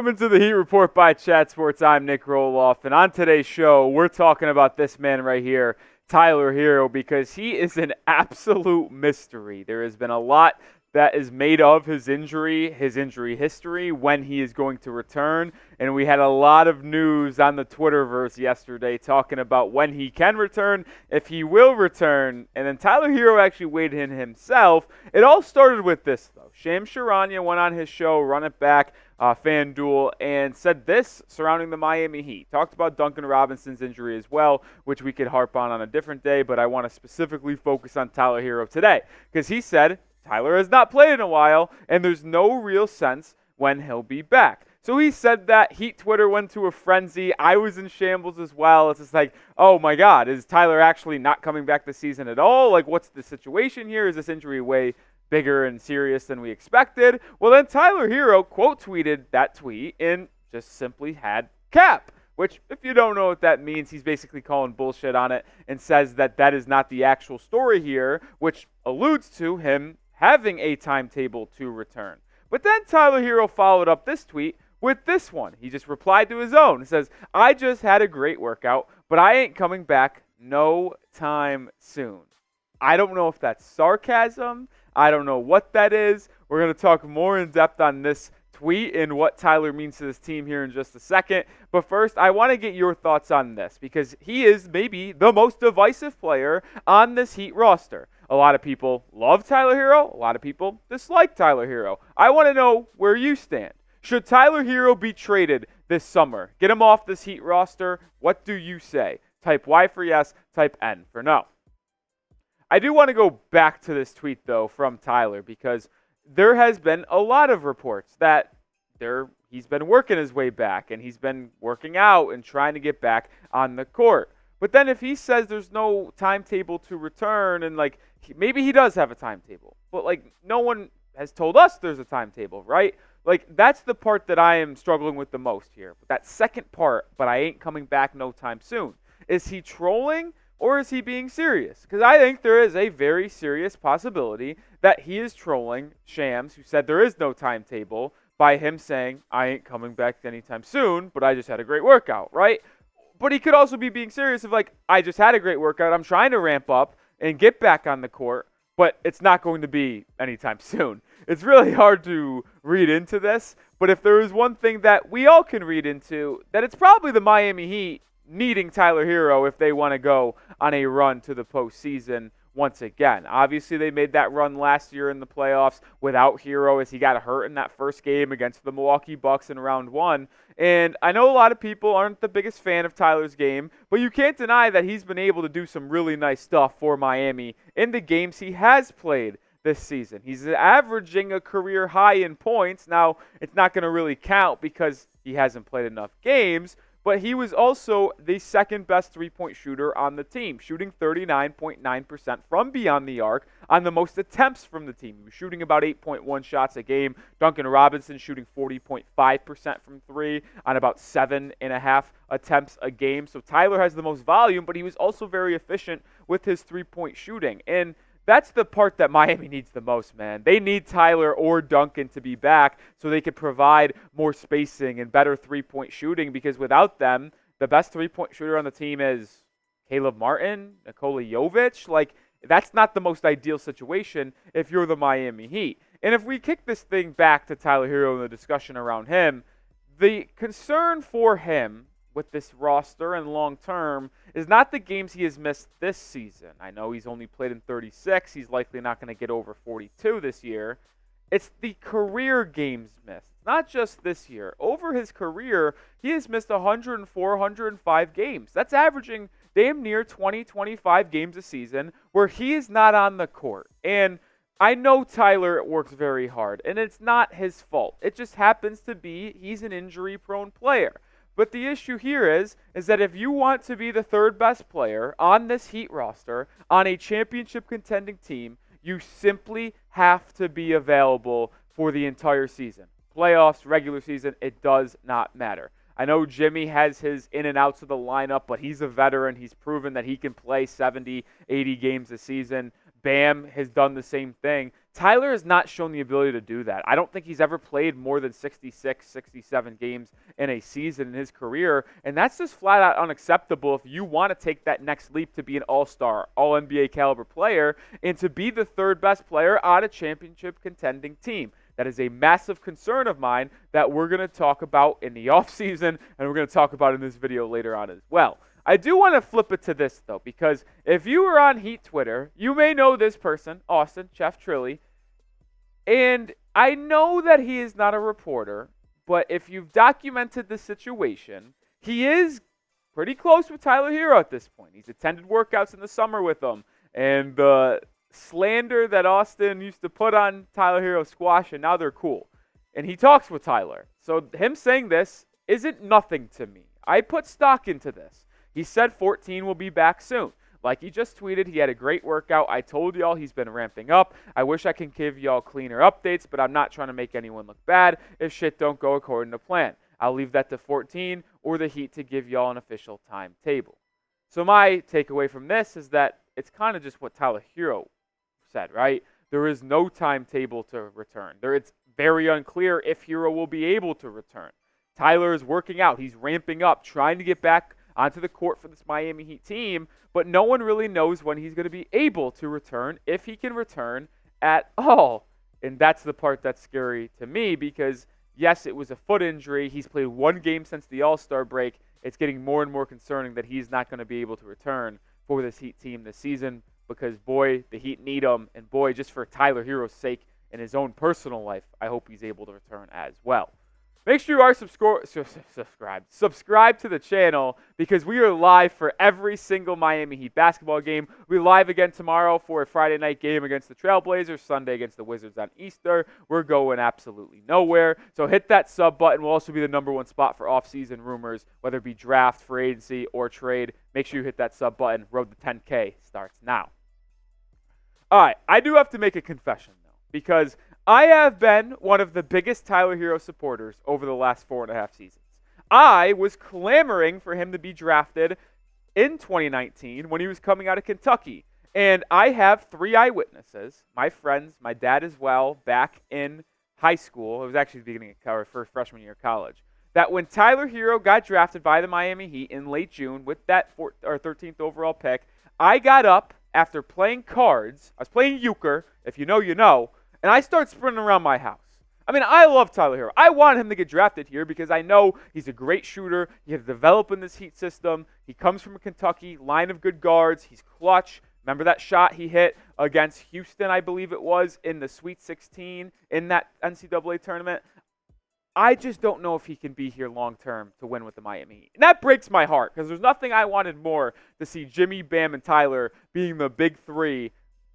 Welcome to the Heat Report by Chat Sports. I'm Nic Rohloff, and on today's show, we're talking about this man right here, Tyler Herro, because he is an absolute mystery. There has been a lot that is made of his injury history, when he is going to return, and we had a lot of news on the Twitterverse yesterday talking about when he can return, if he will return, and then Tyler Herro actually weighed in himself. It all started with this, though. Shams Charania went on his show, Run It Back, FanDuel, and said this surrounding the Miami Heat. Talked about Duncan Robinson's injury as well, which we could harp on a different day, but I want to specifically focus on Tyler Herro today, because he said Tyler has not played in a while, and there's no real sense when he'll be back. So he said that. Heat Twitter went to a frenzy. I was in shambles as well. It's just like, oh my God, is Tyler actually not coming back this season at all? Like, what's the situation here? Is this injury way bigger and serious than we expected? Well, then Tyler Herro quote tweeted that tweet and just simply had cap. Which, if you don't know what that means, he's basically calling bullshit on it and says that that is not the actual story here, which alludes to him having a timetable to return. But then Tyler Herro followed up this tweet with this one. He just replied to his own. It says, I just had a great workout, but I ain't coming back no time soon. I don't know if that's sarcasm. I don't know what that is. We're going to talk more in depth on this tweet and what Tyler means to this team here in just a second. But first, I want to get your thoughts on this, because he is maybe the most divisive player on this Heat roster. A lot of people love Tyler Herro. A lot of people dislike Tyler Herro. I want to know where you stand. Should Tyler Herro be traded this summer? Get him off this Heat roster. What do you say? Type Y for yes, type N for no. I do want to go back to this tweet, though, from Tyler, because there has been a lot of reports that he's been working his way back, and he's been working out and trying to get back on the court. But then if he says there's no timetable to return, and maybe he does have a timetable, but no one has told us there's a timetable, right? That's the part that I am struggling with the most here. That second part, but I ain't coming back no time soon. Is he trolling, or is he being serious? Because I think there is a very serious possibility that he is trolling Shams, who said there is no timetable, by him saying, I ain't coming back anytime soon, but I just had a great workout, right? But he could also be being serious of I just had a great workout, I'm trying to ramp up and get back on the court, but it's not going to be anytime soon. It's really hard to read into this, but if there is one thing that we all can read into, that it's probably the Miami Heat needing Tyler Herro if they want to go on a run to the postseason once again. Obviously, they made that run last year in the playoffs without Herro, as he got hurt in that first game against the Milwaukee Bucks in round one. And I know a lot of people aren't the biggest fan of Tyler's game, but you can't deny that he's been able to do some really nice stuff for Miami in the games he has played this season. He's averaging a career high in points. Now, it's not going to really count because he hasn't played enough games, but he was also the second best three-point shooter on the team, shooting 39.9% from beyond the arc on the most attempts from the team. He was shooting about 8.1 shots a game. Duncan Robinson shooting 40.5% from three on about 7.5 attempts a game. So Tyler has the most volume, but he was also very efficient with his three-point shooting. And that's the part that Miami needs the most, man. They need Tyler or Duncan to be back so they could provide more spacing and better three-point shooting, because without them, the best three-point shooter on the team is Caleb Martin, Nikola Jovic. That's not the most ideal situation if you're the Miami Heat. And if we kick this thing back to Tyler Herro and the discussion around him, the concern for him with this roster and long-term is not the games he has missed this season. I know he's only played in 36. He's likely not going to get over 42 this year. It's the career games missed, not just this year. Over his career, he has missed 104, 105 games. That's averaging damn near 20, 25 games a season where he is not on the court. And I know Tyler works very hard, and it's not his fault. It just happens to be he's an injury-prone player. But the issue here is that if you want to be the third best player on this Heat roster, on a championship contending team, you simply have to be available for the entire season. Playoffs, regular season, it does not matter. I know Jimmy has his in and outs of the lineup, but he's a veteran. He's proven that he can play 70, 80 games a season. Bam has done the same thing. Tyler has not shown the ability to do that. I don't think he's ever played more than 66, 67 games in a season in his career, and that's just flat out unacceptable if you want to take that next leap to be an all-star, all-NBA caliber player, and to be the third best player on a championship contending team. That is a massive concern of mine that we're going to talk about in the offseason, and we're going to talk about in this video later on as well. I do want to flip it to this, though, because if you were on Heat Twitter, you may know this person, Austin, Chef Trilly, and I know that he is not a reporter, but if you've documented the situation, he is pretty close with Tyler Herro at this point. He's attended workouts in the summer with him, and the slander that Austin used to put on Tyler Herro squash, and now they're cool. And he talks with Tyler. So him saying this isn't nothing to me. I put stock into this. He said 14 will be back soon. Like he just tweeted, he had a great workout. I told y'all he's been ramping up. I wish I could give y'all cleaner updates, but I'm not trying to make anyone look bad if shit don't go according to plan. I'll leave that to 14 or the Heat to give y'all an official timetable. So my takeaway from this is that it's kind of just what Tyler Herro said, right? There is no timetable to return. It's very unclear if Herro will be able to return. Tyler is working out. He's ramping up, trying to get back onto the court for this Miami Heat team, but no one really knows when he's going to be able to return, if he can return at all. And that's the part that's scary to me because, yes, it was a foot injury. He's played one game since the All-Star break. It's getting more and more concerning that he's not going to be able to return for this Heat team this season because, boy, the Heat need him. And, boy, just for Tyler Herro's sake and his own personal life, I hope he's able to return as well. Make sure you are subscribe to the channel because we are live for every single Miami Heat basketball game. We're live again tomorrow for a Friday night game against the Trailblazers, Sunday against the Wizards on Easter. We're going absolutely nowhere. So hit that sub button. We'll also be the #1 spot for off-season rumors, whether it be draft, free agency, or trade. Make sure you hit that sub button. Road to 10K starts now. All right, I do have to make a confession, though, because I have been one of the biggest Tyler Herro supporters over the last 4.5 seasons. I was clamoring for him to be drafted in 2019 when he was coming out of Kentucky. And I have 3 eyewitnesses, my friends, my dad as well, back in high school. It was actually the beginning of first freshman year of college. That when Tyler Herro got drafted by the Miami Heat in late June with that 13th overall pick, I got up after playing cards. I was playing euchre, if you know, you know. And I start sprinting around my house. I mean, I love Tyler Herro. I want him to get drafted here because I know he's a great shooter. He has developed in this Heat system. He comes from Kentucky, line of good guards. He's clutch. Remember that shot he hit against Houston, I believe it was, in the Sweet 16 in that NCAA tournament? I just don't know if he can be here long-term to win with the Miami Heat. And that breaks my heart because there's nothing I wanted more to see Jimmy, Bam, and Tyler being the big three.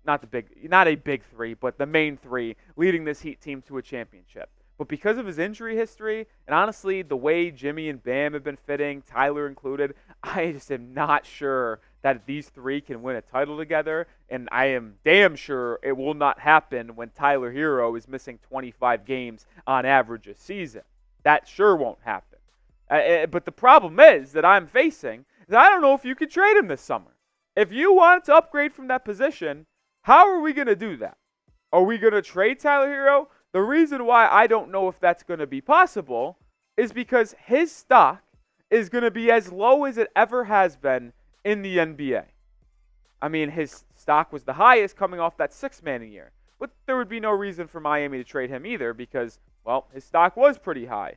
Not a big three, but the main 3 leading this Heat team to a championship. But because of his injury history, and honestly, the way Jimmy and Bam have been fitting, Tyler included, I just am not sure that these 3 can win a title together, and I am damn sure it will not happen when Tyler Herro is missing 25 games on average a season. That sure won't happen. But the problem is that I'm facing is I don't know if you could trade him this summer. If you want to upgrade from that position, how are we going to do that? Are we going to trade Tyler Herro? The reason why I don't know if that's going to be possible is because his stock is going to be as low as it ever has been in the NBA. I mean, his stock was the highest coming off that 6-man a year. But there would be no reason for Miami to trade him either because, well, his stock was pretty high.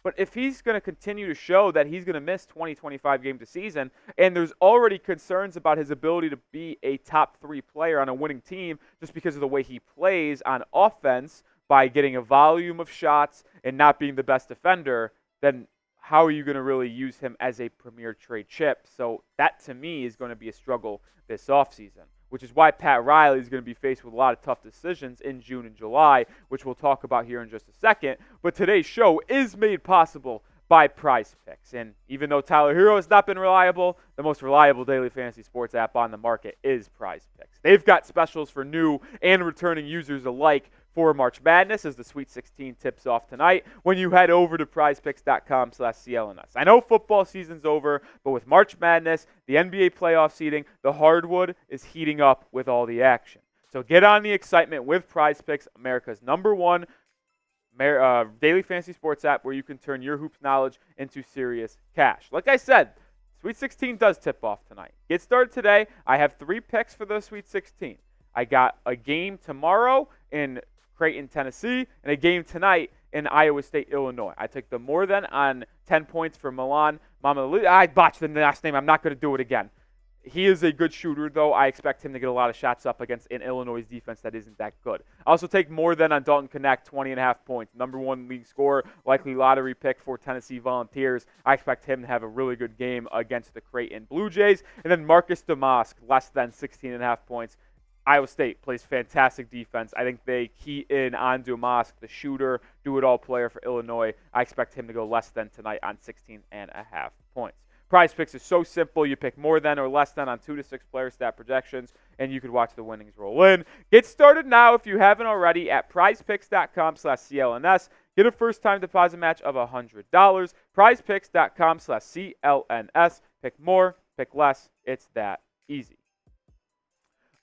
But if he's going to continue to show that he's going to miss 20, 25 games a season, and there's already concerns about his ability to be a top 3 player on a winning team just because of the way he plays on offense by getting a volume of shots and not being the best defender, then how are you going to really use him as a premier trade chip? So that, to me, is going to be a struggle this offseason, which is why Pat Riley is going to be faced with a lot of tough decisions in June and July, which we'll talk about here in just a second. But today's show is made possible by Prize Picks. And even though Tyler Herro has not been reliable, the most reliable daily fantasy sports app on the market is Prize Picks. They've got specials for new and returning users alike for March Madness as the Sweet 16 tips off tonight when you head over to prizepicks.com/CLNS. I know football season's over, but with March Madness, the NBA playoff seeding, the hardwood is heating up with all the action. So get on the excitement with Prize Picks, America's #1 daily fantasy sports app where you can turn your hoops knowledge into serious cash. Like I said, Sweet 16 does tip off tonight. Get started today. I have 3 picks for the Sweet 16. I got a game tomorrow in Creighton, Tennessee, and a game tonight in Iowa State, Illinois. I took the more than on 10 points for Milan. I botched the last name. I'm not going to do it again. He is a good shooter, though. I expect him to get a lot of shots up against an Illinois defense that isn't that good. I also take more than on Dalton Knecht, 20.5 points. #1 league scorer, likely lottery pick for Tennessee Volunteers. I expect him to have a really good game against the Creighton Blue Jays. And then Marcus Damask, less than 16.5 points. Iowa State plays fantastic defense. I think they key in on Damask, the shooter, do-it-all player for Illinois. I expect him to go less than tonight on 16.5 points. Prize Picks is so simple. You pick more than or less than on 2 to 6 player stat projections, and you can watch the winnings roll in. Get started now if you haven't already at prizepicks.com/CLNS. Get a first-time deposit match of $100. Prizepicks.com/CLNS. Pick more, pick less. It's that easy.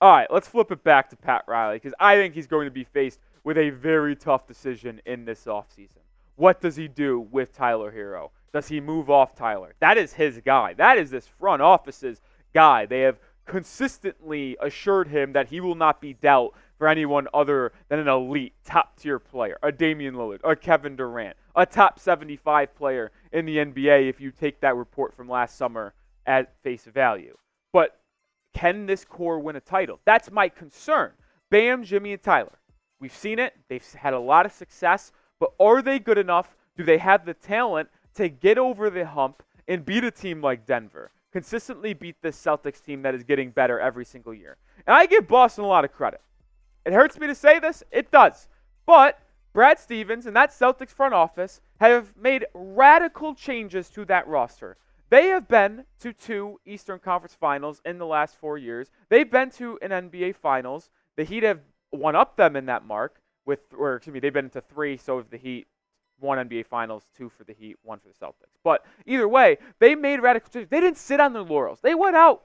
All right, let's flip it back to Pat Riley because I think he's going to be faced with a very tough decision in this offseason. What does he do with Tyler Herro? Does he move off Tyler? That is his guy. That is this front office's guy. They have consistently assured him that he will not be dealt for anyone other than an elite top-tier player, a Damian Lillard, a Kevin Durant, a top 75 player in the NBA if you take that report from last summer at face value. But can this core win a title? That's my concern. Bam, Jimmy, and Tyler. We've seen it. They've had a lot of success. But are they good enough? Do they have the talent to get over the hump and beat a team like Denver? Consistently beat this Celtics team that is getting better every single year. And I give Boston a lot of credit. It hurts me to say this. It does. But Brad Stevens and that Celtics front office have made radical changes to that roster. They have been to 2 Eastern Conference Finals in the last 4 years. They've been to an NBA Finals. The Heat have one-upped them in that mark. They've been to 3, so if the Heat, 1 NBA Finals, 2 for the Heat, 1 for the Celtics. But either way, they made radical changes. They didn't sit on their laurels. They went out,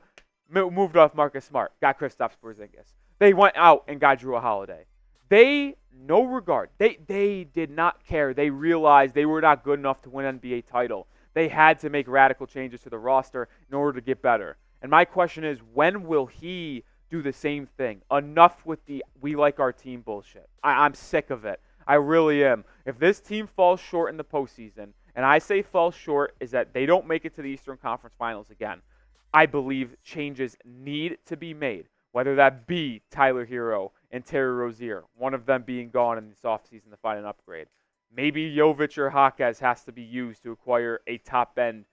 moved off Marcus Smart, got Kristaps Porzingis. They went out and got Drew Holiday. No regard. They did not care. They realized they were not good enough to win an NBA title. They had to make radical changes to the roster in order to get better. And my question is, when will he do the same thing? Enough with the we like our team bullshit. I'm sick of it. I really am. If this team falls short in the postseason, and I say falls short is that they don't make it to the Eastern Conference Finals again, I believe changes need to be made, whether that be Tyler Herro and Terry Rozier, one of them being gone in this offseason to find an upgrade. Maybe Jovic or Jaquez has to be used to acquire a top-end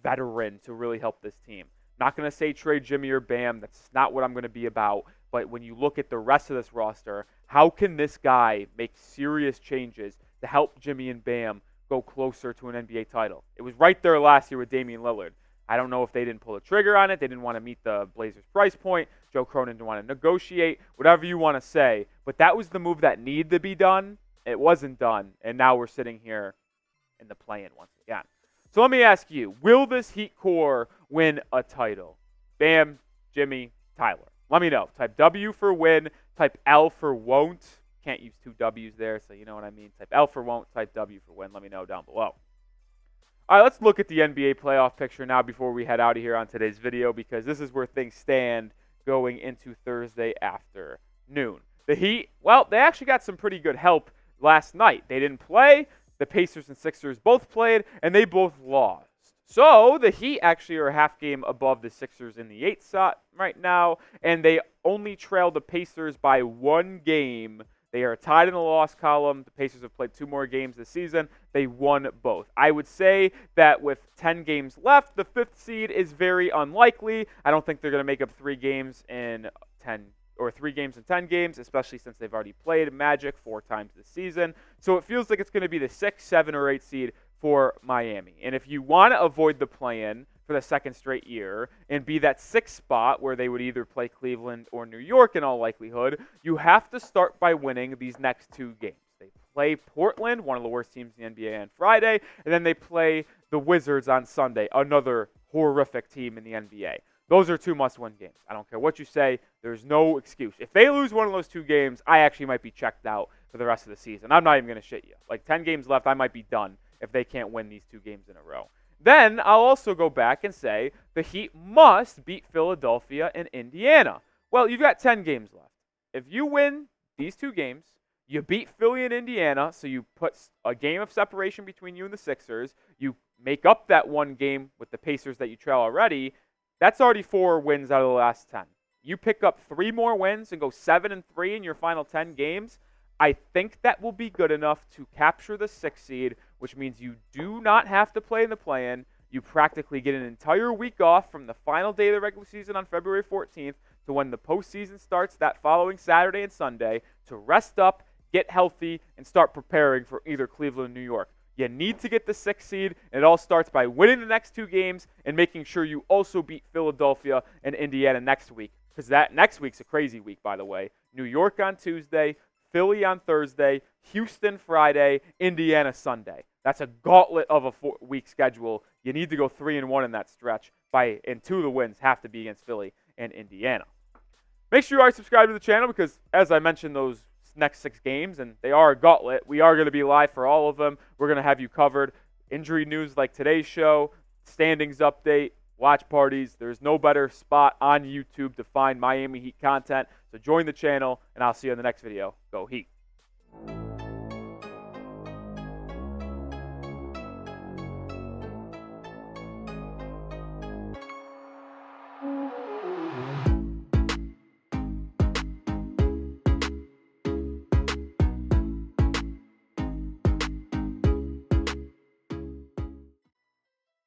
veteran to really help this team. Not going to say trade Jimmy or Bam. That's not what I'm going to be about. But when you look at the rest of this roster, how can this guy make serious changes to help Jimmy and Bam go closer to an NBA title? It was right there last year with Damian Lillard. I don't know if they didn't pull the trigger on it. They didn't want to meet the Blazers' price point. Joe Cronin didn't want to negotiate, whatever you want to say. But that was the move that needed to be done. It wasn't done, and now we're sitting here in the play-in once again. So let me ask you, will this Heat core win a title? Bam, Jimmy, Tyler. Let me know. Type W for win, type L for won't. Can't use 2 W's there, so you know what I mean. Type L for won't, type W for win. Let me know down below. All right, let's look at the NBA playoff picture now before we head out of here on today's video, because this is where things stand going into Thursday afternoon. The Heat, well, they actually got some pretty good help last night. They didn't play. The Pacers and Sixers both played, and they both lost. So the Heat actually are a half game above the Sixers in the 8th spot right now, and they only trail the Pacers by 1 game. They are tied in the loss column. The Pacers have played 2 more games this season. They won both. I would say that with 10 games left, the 5th seed is very unlikely. I don't think they're going to make up 3 games in 10 or 3 games in 10 games, especially since they've already played Magic 4 times this season. So it feels like it's going to be the 6, 7, or 8 seed for Miami. And if you want to avoid the play-in for the 2nd straight year and be that 6th spot where they would either play Cleveland or New York in all likelihood, you have to start by winning these next 2 games. They play Portland, one of the worst teams in the NBA, on Friday, and then they play the Wizards on Sunday, another horrific team in the NBA. Those are two must-win games. I don't care what you say. There's no excuse. If they lose one of those two games, I actually might be checked out for the rest of the season. I'm not even going to shit you. Like 10 games left, I might be done if they can't win these two games in a row. Then I'll also go back and say the Heat must beat Philadelphia and Indiana. Well, you've got 10 games left. If you win these two games, you beat Philly and Indiana, so you put a game of separation between you and the Sixers. You make up that one game with the Pacers that you trail already. That's already 4 wins out of the last 10. You pick up 3 more wins and go 7-3 in your final 10 games. I think that will be good enough to capture the 6th seed, which means you do not have to play in the play-in. You practically get an entire week off from the final day of the regular season on February 14th to when the postseason starts that following Saturday and Sunday to rest up, get healthy, and start preparing for either Cleveland or New York. You need to get the 6th seed, and it all starts by winning the next 2 games and making sure you also beat Philadelphia and Indiana next week, because that next week's a crazy week, by the way. New York on Tuesday, Philly on Thursday, Houston Friday, Indiana Sunday. That's a gauntlet of a 4-week schedule. You need to go 3-1 in that stretch, and 2 of the wins have to be against Philly and Indiana. Make sure you are subscribed to the channel because, as I mentioned, those next 6 games, and they are a gauntlet. We are going to be live for all of them. We're going to have you covered. Injury news like today's show, standings update, watch parties. There's no better spot on YouTube to find Miami Heat content. So join the channel, and I'll see you in the next video. Go Heat.